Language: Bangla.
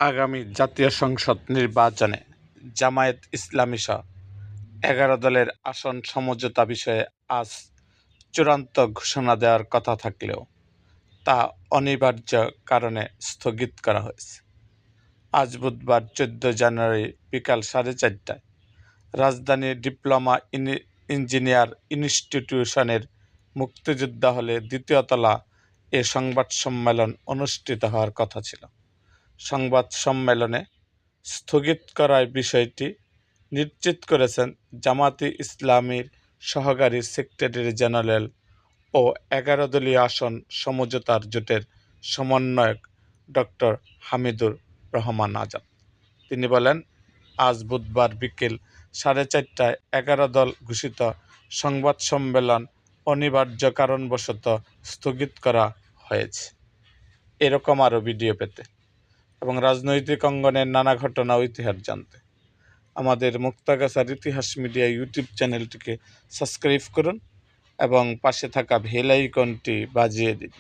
আগামী জাতীয় সংসদ নির্বাচনে জামায়াত ইসলামী সহ ১১ দলের আসন সমঝোতা বিষয়ে আজ চূড়ান্ত ঘোষণা দেওয়ার কথা থাকলেও তা অনিবার্য কারণে স্থগিত করা হয়েছে। আজ বুধবার ১৪ জানুয়ারি বিকাল ৪:৩০টায় রাজধানীর ডিপ্লোমা ইঞ্জিনিয়ার ইনস্টিটিউশনের মুক্তিযোদ্ধা হলে দ্বিতীয় তলা এ সংবাদ সম্মেলন অনুষ্ঠিত হওয়ার কথা ছিল। সংবাদ সম্মেলনে স্থগিত করার বিষয়টি নিশ্চিত করেছেন জামায়াতে ইসলামীর সহকারী সেক্রেটারি জেনারেল ও ১১ দলীয় আসন সমঝোতার জোটের সমন্বয়ক ডক্টর হামিদুর রহমান আজাদ। তিনি বলেন, আজ বুধবার বিকেল ৪:৩০টায় ১১ দল ঘোষিত সংবাদ সম্মেলন অনিবার্য কারণবশত স্থগিত করা হয়েছে। এরকম আরও ভিডিও পেতে এবং রাজনৈতিক অঙ্গনের নানা ঘটনা ও ইতিহাস জানতে আমাদের মুক্তাগাছার ইতিহাস মিডিয়া ইউটিউব চ্যানেলটিকে সাবস্ক্রাইব করুন এবং পাশে থাকা বেল আইকনটি বাজিয়ে দিন।